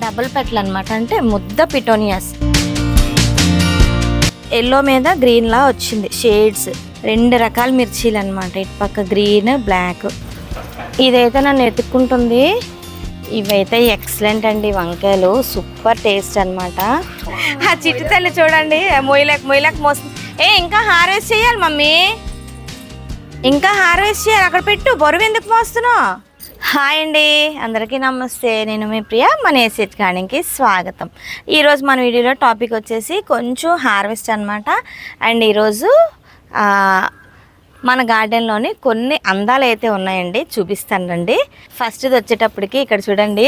Double petal అనమాట, అంటే ముద్ద పిటోనియాస్. ఎల్లో మీద గ్రీన్ లా వచ్చింది షేడ్స్, 2 రకాల మిర్చీలు అనమాట, ఇటు పక్క గ్రీన్ బ్లాక్. ఇదైతే నన్ను ఎత్తుక్కుంటుంది. ఇవైతే ఎక్సలెంట్ అండి, వంకాయలు సూపర్ టేస్ట్ అనమాట. ఆ చిట్టి తల్లి చూడండి, మొయ్యలేక మోస్తుంది. ఇంకా హార్వెస్ట్ చేయాలి మమ్మీ, ఇంకా హార్వెస్ట్ చేయాలి, అక్కడ పెట్టు, బరువు ఎందుకు మోస్తున్నావు? హాయ్ అండి, అందరికీ నమస్తే. నేను మీ ప్రియ, మన ఏసెట్ గార్డెన్కి స్వాగతం. ఈరోజు మన వీడియోలో టాపిక్ వచ్చేసి కొంచెం హార్వెస్ట్ అనమాట. అండ్ ఈరోజు మన గార్డెన్లోని కొన్ని అందాలు అయితే ఉన్నాయండి, చూపిస్తానండి. ఫస్ట్ ఇది వచ్చేటప్పటికి ఇక్కడ చూడండి,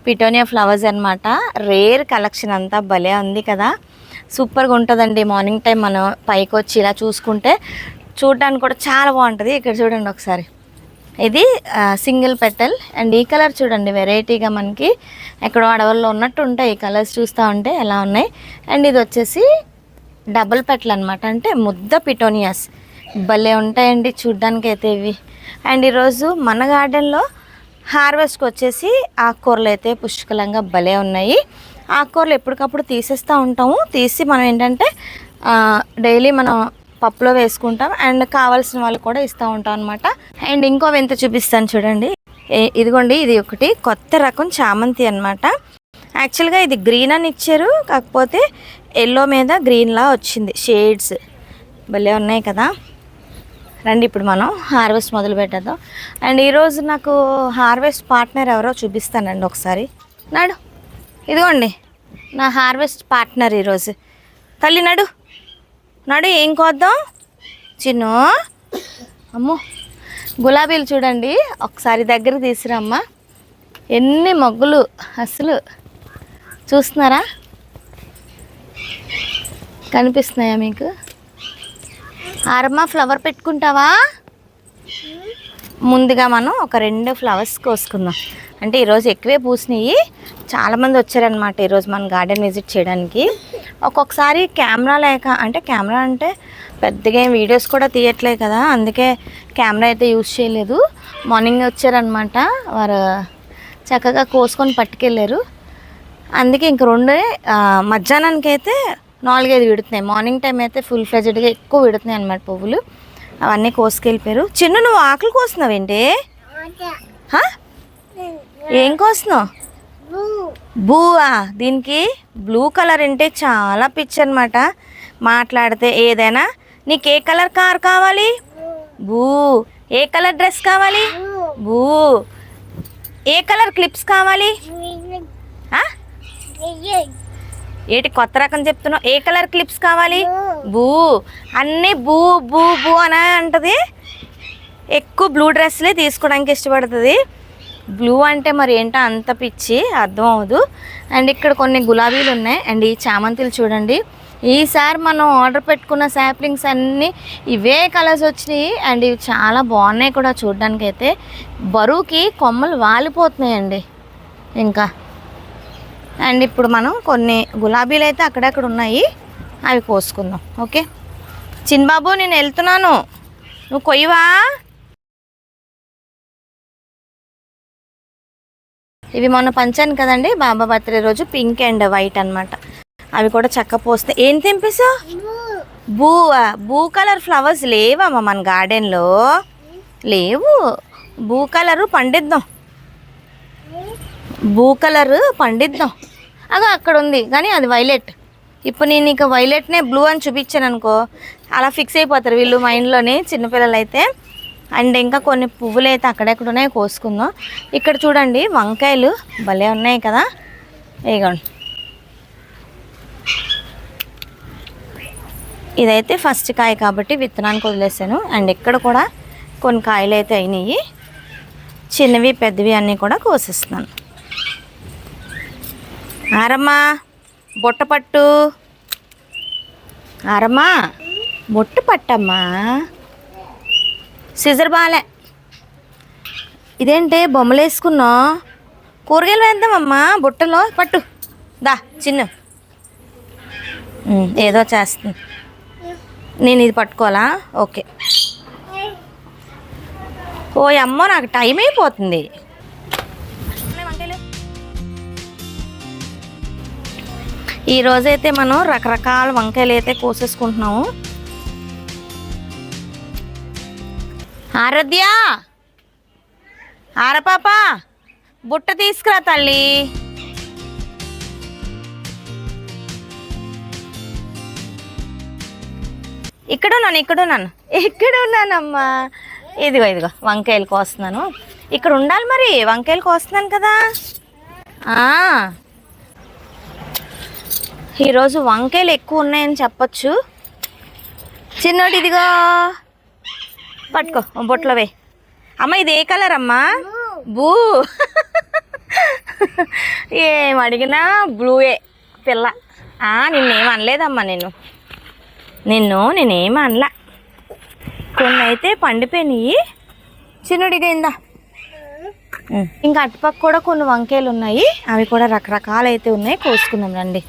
పిటోనియా ఫ్లవర్స్ అనమాట. రేర్ కలెక్షన్ అంతా భలే ఉంది కదా, సూపర్గా ఉంటుందండి. మార్నింగ్ టైం మనం పైకి వచ్చి ఇలా చూసుకుంటే చూడడానికి కూడా చాలా బాగుంటుంది. ఇక్కడ చూడండి ఒకసారి, ఇది సింగిల్ పెటల్. అండ్ ఈ కలర్ చూడండి, వెరైటీగా మనకి ఎక్కడో అడవుల్లో ఉన్నట్టు ఉంటాయి ఈ కలర్స్, చూస్తూ ఉంటే ఎలా ఉన్నాయి. అండ్ ఇది వచ్చేసి డబుల్ పెటల్ అనమాట, అంటే ముద్ద పిటోనియాస్. భలే ఉంటాయండి చూడ్డానికి అయితే ఇవి. అండ్ ఈరోజు మన గార్డెన్లో హార్వెస్ట్కి వచ్చేసి ఆకుకూరలు అయితే పుష్కలంగా భలే ఉన్నాయి. ఆకుకూరలు ఎప్పటికప్పుడు తీసేస్తూ ఉంటాము, తీసి మనం ఏంటంటే డైలీ మనం పప్పులో వేసుకుంటాం. అండ్ కావాల్సిన వాళ్ళకి కూడా ఇస్తూ ఉంటాం అనమాట. అండ్ ఇంకో వింత చూపిస్తాను చూడండి, ఇదిగోండి, ఇది ఒకటి కొత్త రకం చామంతి అనమాట. యాక్చువల్గా ఇది గ్రీన్ అని ఇచ్చారు, కాకపోతే ఎల్లో మీద గ్రీన్లా వచ్చింది షేడ్స్, భలే ఉన్నాయి కదా. రండి ఇప్పుడు మనం హార్వెస్ట్ మొదలు పెట్టేద్దాం. అండ్ ఈరోజు నాకు హార్వెస్ట్ పార్ట్నర్ ఎవరో చూపిస్తానండి ఒకసారి. నాడు, ఇదిగోండి నా హార్వెస్ట్ పార్ట్నర్ ఈరోజు. తల్లి నడు నడు, ఏం కోద్దాం చిన్ను. అమ్మో, గులాబీలు చూడండి, ఒకసారి దగ్గర తీసుకురమ్మా. ఎన్ని మొగ్గులు అసలు, చూస్తున్నారా, కనిపిస్తున్నాయా మీకు? ఆరమ్మ, ఫ్లవర్ పెట్టుకుంటావా? ముందుగా మనం ఒక 2 ఫ్లవర్స్ కోసుకుందాం. అంటే ఈరోజు ఎక్కువే పూసినాయి, చాలామంది వచ్చారనమాట ఈరోజు మన గార్డెన్ విజిట్ చేయడానికి. ఒక్కొక్కసారి కెమెరా లేక, అంటే కెమెరా అంటే పెద్దగా ఏం వీడియోస్ కూడా తీయట్లేదు కదా, అందుకే కెమెరా అయితే యూజ్ చేయలేదు. మార్నింగ్ వచ్చారనమాట, వారు చక్కగా కోసుకొని పట్టుకెళ్ళారు. అందుకే ఇంక 2 మధ్యాహ్నానికి అయితే 4-5 విడుతున్నాయి. మార్నింగ్ టైం అయితే ఫుల్ ఫ్లెజ్డ్గా ఎక్కువ విడుతున్నాయి అనమాట పువ్వులు. అవన్నీ కోసుకెళ్ళిపోయారు. చిన్న, నువ్వు ఆకులు కోస్తున్నావు ఏంటి? ఏం కోస్తున్నావు? బూవా? దీనికి బ్లూ కలర్ అంటే చాలా పిచ్చి అనమాట. మాట్లాడితే ఏదైనా, నీకు ఏ కలర్ కార్ కావాలి? బూ. ఏ కలర్ డ్రెస్ కావాలి? బూ. ఏ కలర్ క్లిప్స్ కావాలి? ఏంటి కొత్త రకం చెప్తున్నావు? ఏ కలర్ క్లిప్స్ కావాలి? బూ. అన్నీ బూ బూ బూ అని అంటది. ఎక్కువ బ్లూ డ్రెస్లే తీసుకోవడానికి ఇష్టపడుతుంది. బ్లూ అంటే మరి ఏంటో అంత పిచ్చి, అర్థం అవ్వదు. అండ్ ఇక్కడ కొన్ని గులాబీలు ఉన్నాయి. అండ్ ఈ చామంతులు చూడండి, ఈసారి మనం ఆర్డర్ పెట్టుకున్న శాప్లింగ్స్ అన్నీ ఇవే కలర్స్ వచ్చినాయి. అండ్ ఇవి చాలా బాగున్నాయి కూడా చూడడానికి. అయితే బరువుకి కొమ్మలు వాలిపోతున్నాయండి ఇంకా. అండ్ ఇప్పుడు మనం కొన్ని గులాబీలు అయితే అక్కడక్కడ ఉన్నాయి, అవి కోసుకుందాం. ఓకే చిన్నబాబు, నేను వెళ్తున్నాను, నువ్వు కొయ్యవా? ఇవి మొన్న పంచాను కదండి బాబా బర్త్డే రోజు, పింక్ అండ్ వైట్ అనమాట. అవి కూడా చక్క పోస్తాయి. ఏం తెంపేసావు? బూ కలర్ ఫ్లవర్స్ లేవమ్మా మన గార్డెన్లో, లేవు. బూ కలరు పండిద్దాం, బూ కలర్ పండిద్దాం. అదో అక్కడ ఉంది, కానీ అది వైలెట్. ఇప్పుడు నేను ఇక వైలెట్నే బ్లూ అని చూపించాను అనుకో, అలా ఫిక్స్ అయిపోతారు వీళ్ళు మైండ్లోని, చిన్నపిల్లలు అయితే. అండ్ ఇంకా కొన్ని పువ్వులు అయితే అక్కడెక్కడ ఉన్నాయి, కోసుకుందాం. ఇక్కడ చూడండి వంకాయలు భలే ఉన్నాయి కదా, ఇదిగోండి. ఇదైతే ఫస్ట్ కాయ కాబట్టి విత్తనానికి వదిలేసాను. అండ్ ఇక్కడ కూడా కొన్ని కాయలు అయితే అయినాయి, చిన్నవి పెద్దవి అన్నీ కూడా కోసిస్తున్నాను. ఆరమ్మా, బొట్ట పట్టు. ఆరమ్మా, బొట్టు పట్టమ్మా. సిజర్ బాలే. ఇదేంటే బొమ్మలు వేసుకున్నావు? కూరగాయలు వేద్దామమ్మా బుట్టలో, పట్టు దా చిన్న. ఏదో చేస్తుంది, నేను ఇది పట్టుకోవాలా? ఓకే. ఓ అమ్మో, నాకు టైం అయిపోతుంది. ఈ రోజైతే మనం రకరకాల వంకాయలు అయితే కోసేసుకుంటున్నాము. ఆరాధ్య, ఆరపాప బుట్ట తీసుకురా తల్లి. ఇక్కడున్నానమ్మా. ఇదిగో వంకాయలు కోస్తున్నాను. ఇక్కడ ఉండాలి మరి, వంకాయలు కోస్తున్నాను కదా. ఈరోజు వంకాయలు ఎక్కువ ఉన్నాయని చెప్పచ్చు. చిన్నోటి ఇదిగో పట్టుకో, బొట్లవే. అమ్మ ఇది ఏ కలర్ అమ్మా? బ్లూ. ఏం అడిగినా బ్లూయే పిల్ల. నిన్నేం అనలేదమ్మా, నేనేం అనలా. కొన్ని అయితే పండిపోయినాయి. చిన్నడిగా ఇందా. ఇంకా అటుపక్క కూడా కొన్ని వంకాయలు ఉన్నాయి, అవి కూడా రకరకాలు అయితే ఉన్నాయి, కోసుకుందాం రండి.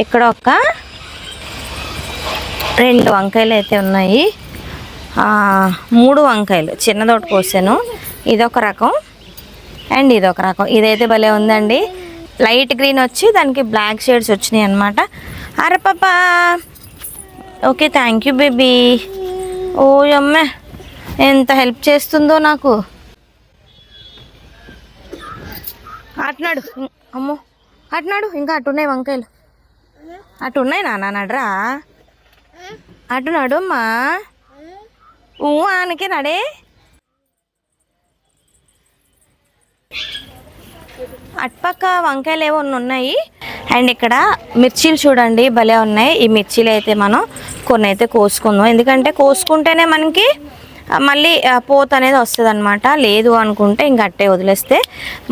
ఇక్కడ ఒక 2 వంకాయలు అయితే ఉన్నాయి, 3 వంకాయలు చిన్నదోటి కోసాను. ఇదొక రకం అండ్ ఇదొక రకం. ఇదైతే భలే ఉందండి, లైట్ గ్రీన్ వచ్చి దానికి బ్లాక్ షేడ్స్ వచ్చినాయి అనమాట. అరే పాపా, ఓకే థ్యాంక్ యూ బేబీ. ఓ అమ్మ ఎంత హెల్ప్ చేస్తుందో నాకు. అటునాడు అమ్మో, అటునాడు. ఇంకా అటున్నాయి వంకాయలు, అటున్నాయి నాన్న. నడరా, అటునాడు అమ్మా. ఆనకే నడే. అటుపక్క వంకాయలు ఏవో ఉన్నాయి. అండ్ ఇక్కడ మిర్చీలు చూడండి భలే ఉన్నాయి. ఈ మిర్చీలు అయితే మనం కొన్ని అయితే కోసుకుందాం, ఎందుకంటే కోసుకుంటేనే మనకి మళ్ళీ పోత అనేది వస్తుంది అనమాట. లేదు అనుకుంటే ఇంక అట్టే వదిలేస్తే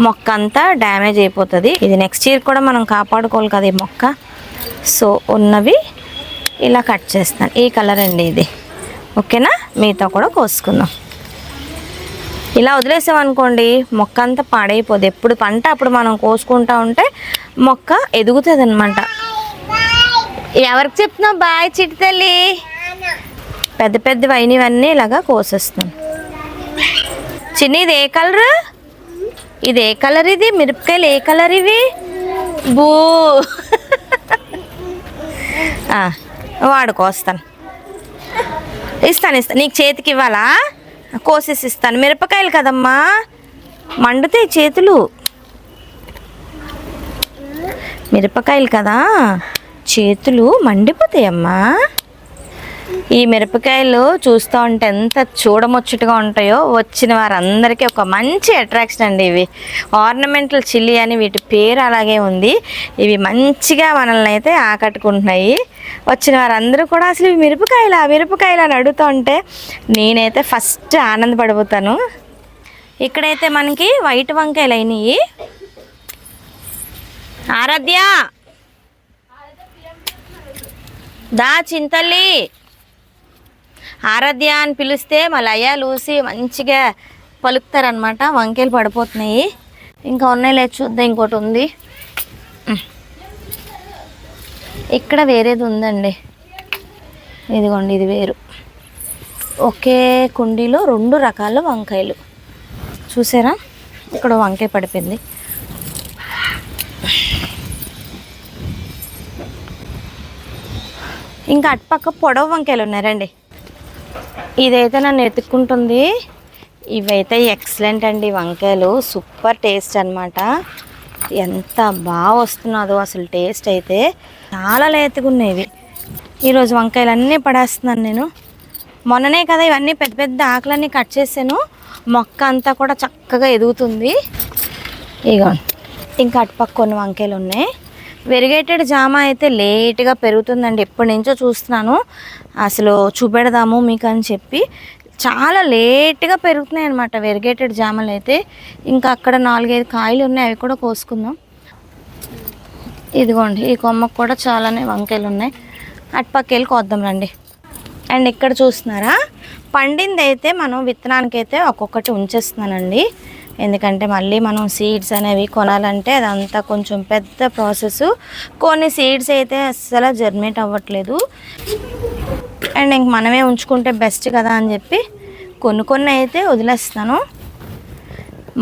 మొక్క అంతా డ్యామేజ్ అయిపోతుంది. ఇది నెక్స్ట్ ఇయర్ కూడా మనం కాపాడుకోవాలి కదా ఈ మొక్క. సో ఉన్నవి ఇలా కట్ చేస్తాను. ఈ కలర్ అండి ఇది, ఓకేనా? మిగతా కూడా కోసుకుందాం. ఇలా వదిలేసామనుకోండి మొక్క అంతా పాడైపోద్ది. ఎప్పుడు పంట అప్పుడు మనం కోసుకుంటా ఉంటే మొక్క ఎదుగుతుంది అనమాట. ఎవరికి చెప్తున్నావు బాయ్ చిట్టి తల్లి? పెద్ద పెద్ద వైనవన్నీ ఇలాగా కోసేస్తాం. చిన్ని ఇది ఏ కలరు? ఇది ఏ కలర్? ఇది మిరపకాయలు ఏ కలర్ ఇవి? బూ. వాడుకోస్తాను, ఇస్తాను. నీకు చేతికి ఇవ్వాలా? కోసేసి ఇస్తాను. మిరపకాయలు కదమ్మా, మండుతాయి చేతులు. మిరపకాయలు కదా, చేతులు మండిపోతాయమ్మా. ఈ మిరపకాయలు చూస్తూ ఉంటే ఎంత చూడముచ్చటగా ఉంటాయో. వచ్చిన వారందరికీ ఒక మంచి అట్రాక్షన్ అండి. ఇవి ఆర్నమెంటల్ చిల్లీ అని వీటి పేరు అలాగే ఉంది. ఇవి మంచిగా మనల్ని అయితే ఆకట్టుకుంటున్నాయి. వచ్చిన వారందరూ కూడా అసలు ఇవి మిరపకాయలు అని అడుగుతూ ఉంటే నేనైతే ఫస్ట్ ఆనందపడిపోతాను. ఇక్కడైతే మనకి వైట్ వంకాయలు అయినాయి. ఆరాధ్య దా చింతల్లి. ఆరాధ్య అని పిలిస్తే మా లయ లూసి మంచిగా పలుకుతారనమాట. వంకాయలు పడిపోతున్నాయి, ఇంకా ఉన్నాయి లేదు చూద్దాం. ఇంకోటి ఉంది ఇక్కడ, వేరేది ఉందండి. ఇదిగోండి, ఇది వేరు. ఒకే కుండీలో 2 రకాల వంకాయలు చూసారా? ఇక్కడ వంకాయ పడిపోయింది. ఇంకా అటుపక్క పొడవు వంకాయలు ఉన్నారండి. ఇదైతే నన్ను ఎత్తుక్కుంటుంది. ఇవైతే ఎక్సలెంట్ అండి వంకాయలు, సూపర్ టేస్ట్ అనమాట. ఎంత బాగా వస్తున్నదో అసలు టేస్ట్ అయితే చాలా లేతగా ఉన్నాయి. ఈరోజు వంకాయలు అన్నీ పడేస్తున్నాను నేను. మొన్ననే కదా ఇవన్నీ పెద్ద పెద్ద ఆకులన్నీ కట్ చేసాను, మొక్క అంతా కూడా చక్కగా ఎదుగుతుంది. ఇగో ఇంకా అటుపక్క కొన్ని వంకాయలు ఉన్నాయి. వెరిగేటెడ్ జామ అయితే లేట్గా పెరుగుతుందండి. ఎప్పటి నుంచో చూస్తున్నాను, అసలు చూపెడదాము మీకు అని చెప్పి. చాలా లేట్గా పెరుగుతున్నాయి అనమాట వెరిగేటెడ్ జామలు అయితే. ఇంకా అక్కడ 4-5 కాయలు ఉన్నాయి, అవి కూడా కోసుకుందాం. ఇదిగోండి ఈ కొమ్మకు కూడా చాలానే వంకాయలు ఉన్నాయి. అటుపక్క వెళ్ళి కోద్దాం రండి. అండ్ ఇక్కడ చూస్తున్నారా, పండింది అయితే మనం విత్తనానికి అయితే ఒక్కొక్కటి ఉంచేస్తున్నానండి. ఎందుకంటే మళ్ళీ మనం సీడ్స్ అనేవి కొనాలంటే అదంతా కొంచెం పెద్ద ప్రాసెస్. కొన్ని సీడ్స్ అయితే అస్సలు జర్మినేట్ అవ్వట్లేదు. అండ్ ఇంక మనమే ఉంచుకుంటే బెస్ట్ కదా అని చెప్పి కొన్ని అయితే వదిలేస్తాను.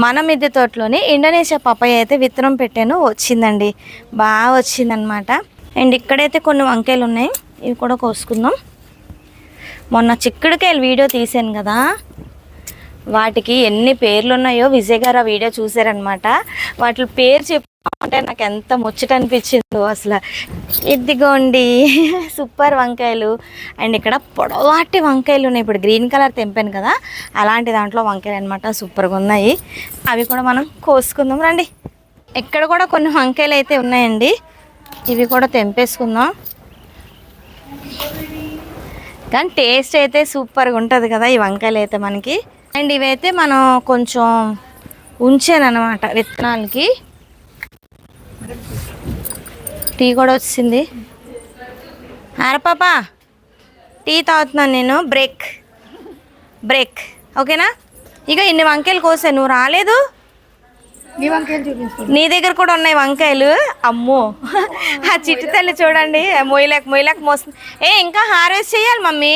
మన మిద్దె తోటలోని ఇండోనేషియా పపాయ అయితే విత్తనం పెట్టాను, వచ్చిందండి, బాగా వచ్చిందనమాట. అండ్ ఇక్కడైతే కొన్ని వంకాయలు ఉన్నాయి, ఇవి కూడా కోసుకుందాం. మొన్న చిక్కుడుకాయలు వీడియో తీసాను కదా, వాటికి ఎన్ని పేర్లు ఉన్నాయో విజయ్ గారు ఆ వీడియో చూసారనమాట. వాటి పేరు చెప్పుకుంటే నాకు ఎంత ముచ్చట అనిపించిందో అసలు. ఇదిగోండి సూపర్ వంకాయలు. అండ్ ఇక్కడ పొడవాటి వంకాయలు ఉన్నాయి, ఇప్పుడు గ్రీన్ కలర్ తెంపాను కదా అలాంటి దాంట్లో వంకాయలు అనమాట, సూపర్గా ఉన్నాయి. అవి కూడా మనం కోసుకుందాం రండి. ఇక్కడ కూడా కొన్ని వంకాయలు అయితే ఉన్నాయండి, ఇవి కూడా తెంపేసుకుందాం. కానీ టేస్ట్ అయితే సూపర్గా ఉంటుంది కదా ఈ వంకాయలు అయితే మనకి. అండ్ ఇవైతే మనం కొంచెం ఉంచానమాట విత్తనాలకి. టీ కూడా వచ్చింది. పాపా టీ తాగుతున్నాను నేను, బ్రేక్ ఓకేనా. ఇక ఇన్ని వంకాయలు కోసాను, నువ్వు రాలేదు. నీ దగ్గర కూడా ఉన్నాయి వంకాయలు. అమ్మో ఆ చిట్టి తల్లి చూడండి, మొయ్యలేక మోస్తుంది. ఇంకా హార్వెస్ట్ చేయాలి మమ్మీ,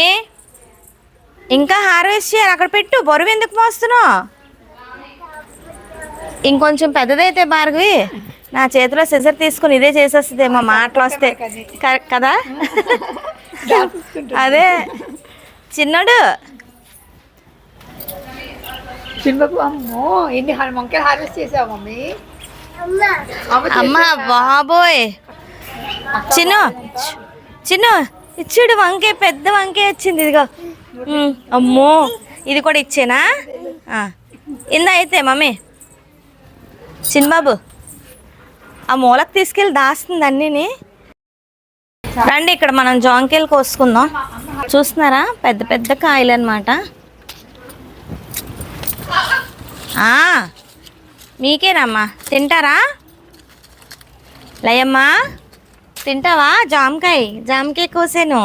ఇంకా హార్వెస్ట్ చేయాలి. అక్కడ పెట్టు, బరువు ఎందుకు మోస్తున్నావు? ఇంకొంచెం పెద్దదైతే భార్గవి నా చేతిలో సిజర్ తీసుకుని ఇదే చేసేస్తుంది మా మాటలు వస్తే కదా. అదే చిన్నడు అమ్మ బాబోయ్. చిన్న ఇచ్చుడు వంకాయ, పెద్ద వంకాయ వచ్చింది ఇదిగో. అమ్మో ఇది కూడా ఇచ్చేనా? ఇందా అయితే మమ్మీ. చిన్నబాబు ఆ మూలకు తీసుకెళ్ళి దాస్తుంది అన్నీని. రండి ఇక్కడ మనం జాంకాయలు కోసుకుందాం. చూస్తున్నారా పెద్ద పెద్ద కాయలు అనమాట. మీకేనమ్మా, తింటారా? లయమ్మా తింటావా? జామకాయ కోసాను.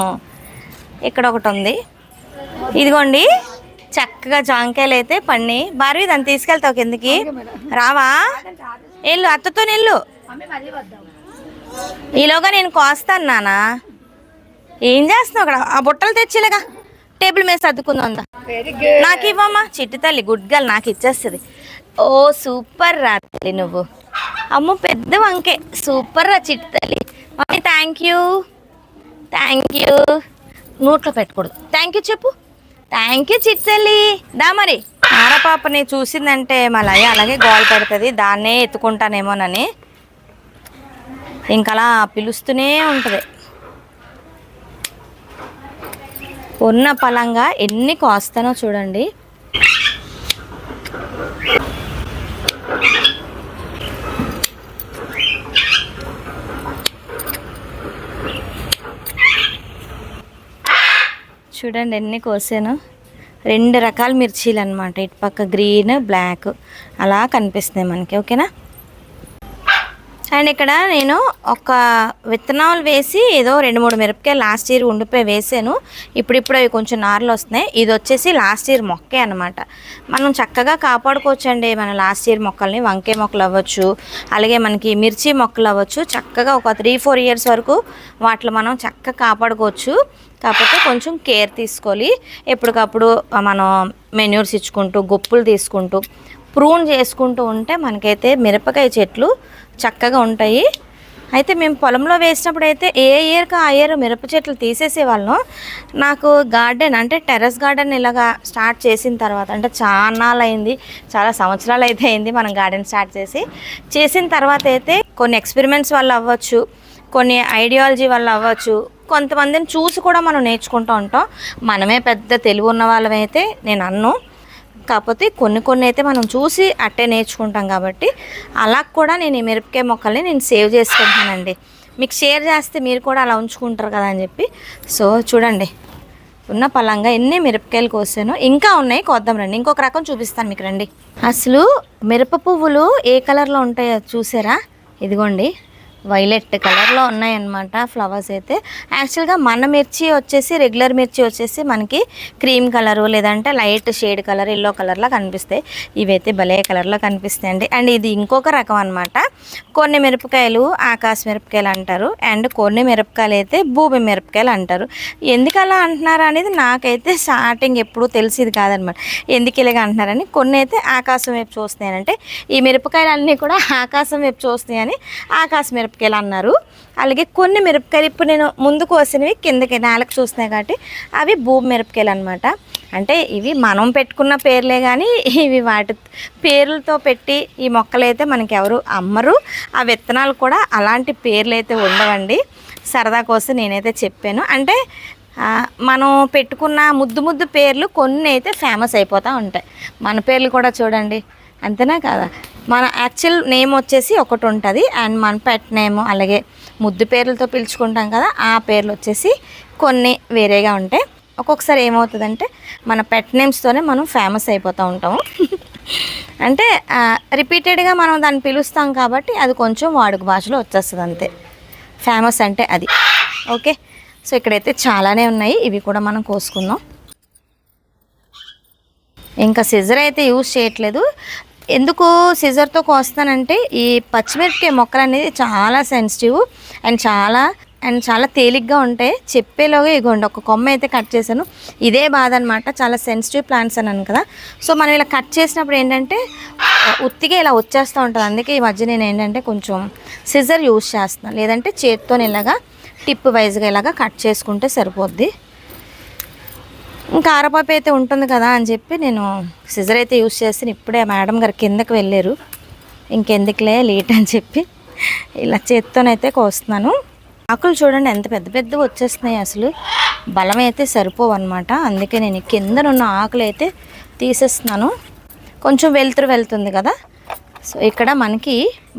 ఇక్కడ ఒకటి ఉంది, ఇదిగోండి. చక్కగా జాంకాయలు అయితే పండి. భార్గవి దాన్ని తీసుకెళ్తావు కిందకి, రావా? వెళ్ళు అత్తతో వెళ్ళు, ఈలోగా నేను కోస్తాను. నానా ఏం చేస్తున్నావు అక్కడ? ఆ బుట్టలు తెచ్చేలాగా టేబుల్ మీద సర్దుకుందా. నాకు ఇవ్వమ్మా, చిట్టి తల్లి గుడ్ గర్ల్, నాకు ఇచ్చేస్తుంది. ఓ సూపర్ రా తల్లి నువ్వు. అమ్మో పెద్ద వంకే, సూపర్ రా చిట్టి తల్లి. Mummy thank you. నోట్లో పెట్టకూడదు. థ్యాంక్ యూ చెప్పు. థ్యాంక్ యూ చిట్టి తల్లి. దా మరి. పాపని చూసిందంటే మళ్ళీ అలాగే గోల్ పెడుతుంది, దాన్నే ఎత్తుకుంటానేమోనని ఇంకలా పిలుస్తూనే ఉంటుంది. ఉన్న పలంగా ఎన్ని కోస్తానో చూడండి. చూడండి ఎన్ని కోసాను. 2 రకాల మిర్చీలు అనమాట, ఇటు పక్క గ్రీన్ బ్లాక్ అలా కనిపిస్తున్నాయి మనకి, ఓకేనా. అండ్ ఇక్కడ నేను ఒక విత్తనాలు వేసి ఏదో 2-3 మిరపకాయలు లాస్ట్ ఇయర్ ఉండిపోయి వేసాను. ఇప్పుడు అవి కొంచెం నార్లు వస్తున్నాయి. ఇది వచ్చేసి లాస్ట్ ఇయర్ మొక్కే అనమాట. మనం చక్కగా కాపాడుకోవచ్చండి మన లాస్ట్ ఇయర్ మొక్కల్ని. వంకాయ మొక్కలు అవ్వచ్చు, అలాగే మనకి మిర్చి మొక్కలు అవ్వచ్చు. చక్కగా ఒక 3-4 ఇయర్స్ వరకు వాటిలో మనం చక్కగా కాపాడుకోవచ్చు. కాకపోతే కొంచెం కేర్ తీసుకోవాలి. ఎప్పటికప్పుడు మనం మెన్యూర్స్ ఇచ్చుకుంటూ, గొప్పులు తీసుకుంటూ, ప్రూన్ చేసుకుంటూ ఉంటే మనకైతే మిరపకాయ చెట్లు చక్కగా ఉంటాయి. అయితే మేము పొలంలో వేసినప్పుడు అయితే ఏ ఇయర్కి ఆ ఇయర్ మిరప చెట్లు తీసేసేవాళ్ళం. నాకు గార్డెన్ అంటే టెర్రస్ గార్డెన్ ఇలాగా స్టార్ట్ చేసిన తర్వాత, అంటే చాలా సంవత్సరాలు అయితే అయింది మనం గార్డెన్ స్టార్ట్ చేసిన తర్వాత అయితే కొన్ని ఎక్స్పెరిమెంట్స్ వల్ల అవ్వచ్చు, కొన్ని ఐడియాలజీ వల్ల అవ్వచ్చు, కొంతమందిని చూసి కూడా మనం నేర్చుకుంటూ ఉంటాం. మనమే పెద్ద తెలివి ఉన్న వాళ్ళమైతే నేను అన్ను, కాకపోతే కొన్ని అయితే మనం చూసి అట్టే నేర్చుకుంటాం. కాబట్టి అలా కూడా నేను ఈ మిరపకాయ మొక్కల్ని నేను సేవ్ చేసుకుంటానండి. మీకు షేర్ చేస్తే మీరు కూడా అలా ఉంచుకుంటారు కదా అని చెప్పి. సో చూడండి ఉన్న పలంగా ఎన్ని మిరపకాయలు కోసానో, ఇంకా ఉన్నాయి, కోద్దాం రండి. ఇంకొక రకం చూపిస్తాను మీకు రండి. అసలు మిరప పువ్వులు ఏ కలర్లో ఉంటాయో చూసారా? ఇదిగోండి వైలెట్ కలర్లో ఉన్నాయన్నమాట ఫ్లవర్స్ అయితే. యాక్చువల్గా మన మిర్చి వచ్చేసి రెగ్యులర్ మిర్చి వచ్చేసి మనకి క్రీమ్ కలరు లేదంటే లైట్ షేడ్ కలర్ ఎల్లో కలర్లో కనిపిస్తాయి. ఇవైతే భలే కలర్లో కనిపిస్తాయండి. అండ్ ఇది ఇంకొక రకం అనమాట. కొన్ని మిరపకాయలు ఆకాశ మిరపకాయలు అంటారు, అండ్ కొన్ని మిరపకాయలు అయితే భూమి మిరపకాయలు అంటారు. ఎందుకు అలా అంటున్నారు అనేది నాకైతే స్టార్టింగ్ ఎప్పుడూ తెలిసేది కాదనమాట, ఎందుకు ఇలాగ అంటున్నారని. కొన్ని అయితే ఆకాశం వైపు చూస్తున్నాయంటే ఈ మిరపకాయలన్నీ కూడా ఆకాశం వైపు చూస్తున్నాయని ఆకాశ మిరపకాయలు అన్నారు. అలాగే కొన్ని మిరపకాయలు ఇప్పుడు నేను ముందు కోసినవి కిందకి నేలకు చూస్తున్నాయి కాబట్టి అవి భూమి మిరపకాయలు అనమాట. అంటే ఇవి మనం పెట్టుకున్న పేర్లే కానీ ఇవి వాటి పేర్లతో పెట్టి ఈ మొక్కలు అయితే మనకి ఎవరు అమ్మరు. ఆ విత్తనాలు కూడా అలాంటి పేర్లు అయితే ఉండవండి. సరదా కోసం నేనైతే చెప్పాను. అంటే మనం పెట్టుకున్న ముద్దు ముద్దు పేర్లు కొన్ని అయితే ఫేమస్ అయిపోతూ ఉంటాయి. మన పేర్లు కూడా చూడండి, అంతేనా కదా. మన యాక్చువల్ నేమ్ వచ్చేసి ఒకటి ఉంటుంది, అండ్ మన పెట్ నేమ్ అలాగే ముద్దు పేర్లతో పిలుచుకుంటాం కదా, ఆ పేర్లు వచ్చేసి కొన్ని వేరేగా ఉంటాయి. ఒక్కొక్కసారి ఏమవుతుందంటే మన పెట్ నేమ్స్తోనే మనం ఫేమస్ అయిపోతూ ఉంటాము. అంటే రిపీటెడ్గా మనం దాన్ని పిలుస్తాం కాబట్టి అది కొంచెం వాడుక భాషలో వచ్చేస్తుంది అంతే. ఫేమస్ అంటే అది. ఓకే, సో ఇక్కడైతే చాలానే ఉన్నాయి, ఇవి కూడా మనం కోసుకుందాం. ఇంకా సిజర్ అయితే యూజ్ చేయట్లేదు. ఎందుకు సిజర్తో కోస్తానంటే ఈ పచ్చిమిరపకాయ మొక్కలు అనేది చాలా సెన్సిటివ్ అండ్ చాలా తేలిగ్గా ఉంటాయి. చెప్పేలోగా ఇగోండి ఒక కొమ్మ అయితే కట్ చేశాను. ఇదే బాధ అనమాట, చాలా సెన్సిటివ్ ప్లాంట్స్ అన్నాను కదా. సో మనం ఇలా కట్ చేసినప్పుడు ఏంటంటే ఉత్తిగా ఇలా వచ్చేస్తూ ఉంటుంది. అందుకే ఈ మధ్య నేను ఏంటంటే కొంచెం సిజర్ యూజ్ చేస్తున్నాను, లేదంటే చేతితో ఇలాగా టిప్ వైజ్గా ఇలాగా కట్ చేసుకుంటే సరిపోద్ది. ఇంకా ఆరపాప అయితే ఉంటుంది కదా అని చెప్పి నేను సిజర్ అయితే యూజ్ చేస్తాను. ఇప్పుడే మేడం గారు కిందకి వెళ్ళారు, ఇంకెందుకులే లేట్ అని చెప్పి ఇలా చేత్తోనైతే కోస్తున్నాను. ఆకులు చూడండి ఎంత పెద్ద పెద్దవి వచ్చేస్తున్నాయి, అసలు బలం అయితే సరిపోవు అనమాట. అందుకే నేను కిందనున్న ఆకులు అయితే తీసేస్తున్నాను. కొంచెం వెళ్తుంది కదా. సో ఇక్కడ మనకి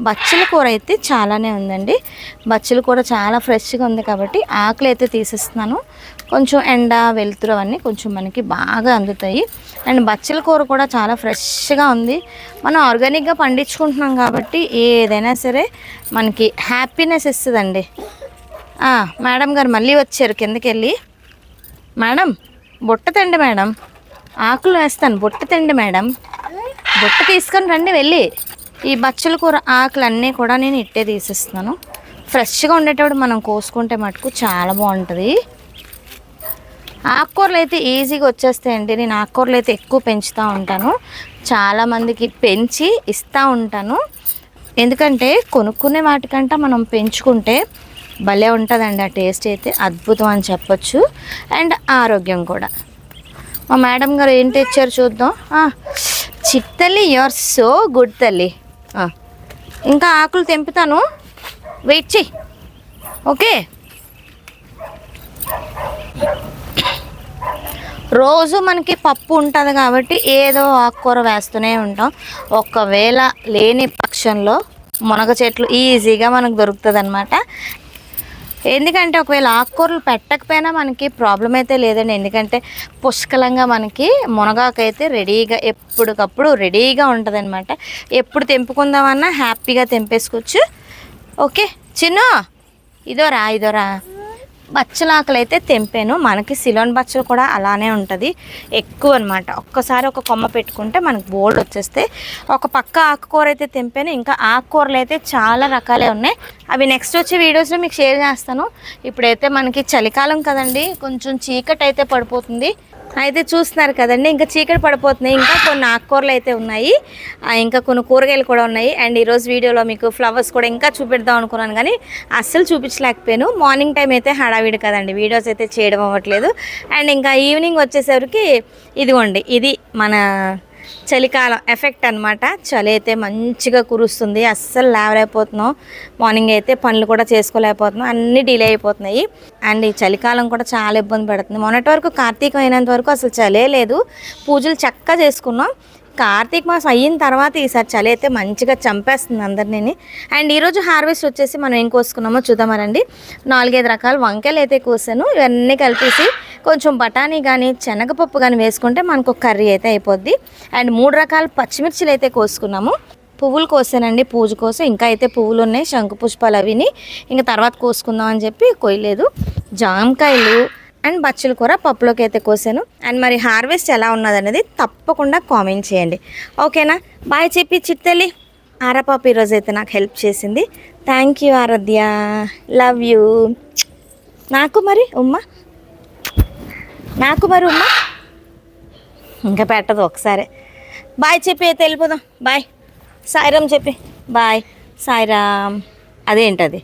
బచ్చల కూర అయితే చాలానే ఉందండి. బచ్చల కూర చాలా ఫ్రెష్గా ఉంది కాబట్టి ఆకులు అయితే తీసేస్తున్నాను. కొంచెం ఎండ వెలుతురు అవన్నీ కొంచెం మనకి బాగా అందుతాయి. అండ్ బచ్చల కూర కూడా చాలా ఫ్రెష్గా ఉంది. మనం ఆర్గానిక్గా పండించుకుంటున్నాం కాబట్టి ఏదైనా సరే మనకి హ్యాపీనెస్ ఇస్తుందండి. మేడం గారు మళ్ళీ వచ్చారు కిందకి వెళ్ళి. మేడం బుట్ట తండి మేడం, ఆకులు వేస్తాను, బుట్ట తండి మేడం, బుట్ట తీసుకొని రండి వెళ్ళి. ఈ బచ్చల కూర ఆకులన్నీ కూడా నేను ఇట్టే తీసేస్తున్నాను. ఫ్రెష్గా ఉండేటప్పుడు మనం కోసుకుంటే మటుకు చాలా బాగుంటుంది. ఆకుకూరలు అయితే ఈజీగా వచ్చేస్తాయండి. నేను ఆకుకూరలు అయితే ఎక్కువ పెంచుతూ ఉంటాను, చాలామందికి పెంచి ఇస్తూ ఉంటాను. ఎందుకంటే కొనుక్కునే వాటికంటే మనం పెంచుకుంటే భలే ఉంటుందండి. ఆ టేస్ట్ అయితే అద్భుతం అని చెప్పొచ్చు, అండ్ ఆరోగ్యం కూడా. మా మేడం గారు ఏం తెచ్చారు చూద్దాం. చిట్టల్లి, యు ఆర్ సో గుడ్ తల్లి. ఇంకా ఆకులు తెంపుతాను, వెయిట్ చెయ్యి. ఓకే, రోజు మనకి పప్పు ఉంటుంది కాబట్టి ఏదో ఆకుకూర వేస్తూనే ఉంటాం. ఒకవేళ లేని పక్షంలో మునగ చెట్లు ఈజీగా మనకు దొరుకుతుంది అనమాట. ఎందుకంటే ఒకవేళ ఆకుకూరలు పెట్టకపోయినా మనకి ప్రాబ్లం అయితే లేదండి. ఎందుకంటే పుష్కలంగా మనకి మునగాకైతే రెడీగా ఎప్పటికప్పుడు రెడీగా ఉంటుంది అనమాట. ఎప్పుడు తెంపుకుందామన్నా హ్యాపీగా తెంపేసుకోవచ్చు. ఓకే చిన్న ఇదోరా బచ్చల ఆకులు అయితే తెంపాను. మనకి సిలోన్ బచ్చలు కూడా అలానే ఉంటుంది, ఎక్కువ అనమాట. ఒక్కసారి ఒక కొమ్మ పెట్టుకుంటే మనకు బోల్డ్ వచ్చేస్తే. ఒక పక్క ఆకుకూర అయితే తెంపాను, ఇంకా ఆకుకూరలు అయితే చాలా రకాలే ఉన్నాయి. అవి నెక్స్ట్ వచ్చే వీడియోస్లో మీకు షేర్ చేస్తాను. ఇప్పుడైతే మనకి చలికాలం కదండి, కొంచెం చీకటి అయితే పడిపోతుంది. అయితే చూస్తున్నారు కదండి, ఇంకా చీకటి పడిపోతున్నాయి. ఇంకా కొన్ని ఆకుకూరలు అయితే ఉన్నాయి, ఇంకా కొన్ని కూరగాయలు కూడా ఉన్నాయి. అండ్ ఈరోజు వీడియోలో మీకు ఫ్లవర్స్ కూడా ఇంకా చూపిద్దాం అనుకున్నాను కానీ అస్సలు చూపించలేకపోయాను. మార్నింగ్ టైం అయితే హడావిడి కదండి, వీడియోస్ అయితే చేయడం అవ్వట్లేదు. అండ్ ఇంకా ఈవినింగ్ వచ్చేసరికి ఇదిగోండి, ఇది మన చలికాలం ఎఫెక్ట్ అనమాట. చలి అయితే మంచిగా కురుస్తుంది, అస్సలు లేవలేకపోతున్నాం. మార్నింగ్ అయితే పనులు కూడా చేసుకోలేకపోతున్నాం, అన్నీ డిలే అయిపోతున్నాయి. అండ్ ఈ చలికాలం కూడా చాలా ఇబ్బంది పడుతుంది. మొన్నటి వరకు కార్తీకం అయినంత వరకు అసలు చలే లేదు, పూజలు చక్కగా చేసుకున్నాం. కార్తీక మాసం అయిన తర్వాత ఈసారి చలి అయితే మంచిగా చంపేస్తుంది అందరినీ. అండ్ ఈరోజు హార్వెస్ట్ వచ్చేసి మనం ఏం కోసుకున్నామో చూద్దామరండి. 4-5 రకాల వంకాయలు అయితే కోసాను. ఇవన్నీ కలిపేసి కొంచెం బఠానీ కానీ శనగపప్పు కానీ వేసుకుంటే మనకు ఒక కర్రీ అయితే అయిపోద్ది. అండ్ 3 రకాల పచ్చిమిర్చిలు అయితే కోసుకున్నాము. పువ్వులు కోసానండి పూజ కోసం. ఇంకా అయితే పువ్వులు ఉన్నాయి, శంకు పుష్పాలు అవిని. ఇంకా తర్వాత కోసుకుందాం అని చెప్పి కొయ్యలేదు. జామకాయలు అండ్ బచ్చల కూర పప్పులోకి అయితే కోసాను. అండ్ మరి హార్వెస్ట్ ఎలా ఉన్నదనేది తప్పకుండా కామెంట్ చేయండి, ఓకేనా? బాయ్ చెప్పి చిట్టెల్లి. ఆరాపాప ఈరోజు అయితే నాకు హెల్ప్ చేసింది. Thank you Aaradhya, love you. నాకు మరి ఉమ్మ ఇంకా పెట్టదు ఒకసారి. బాయ్ చెప్పి అయితే వెళ్ళిపోదాం. బాయ్ సాయిరామ్ చెప్పి. బాయ్ సాయిరామ్. అదేంటది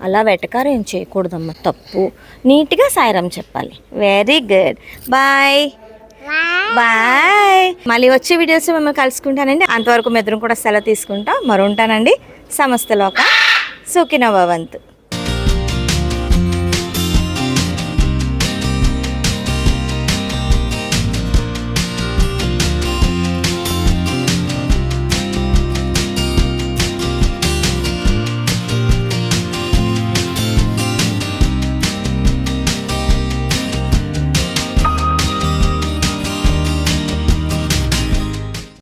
అలా వెటకారం ఏం చేయకూడదమ్మా, తప్పు. నీట్గా సాయిరామ్ చెప్పాలి. Very good. Bye bye. మళ్ళీ వచ్చే వీడియోస్ మిమ్మల్ని కలుసుకుంటానండి. అంతవరకు మీ ఇద్దరం కూడా సెలవు తీసుకుంటాం. మరి ఉంటానండి. సమస్తలోక సుఖినో భవంతు.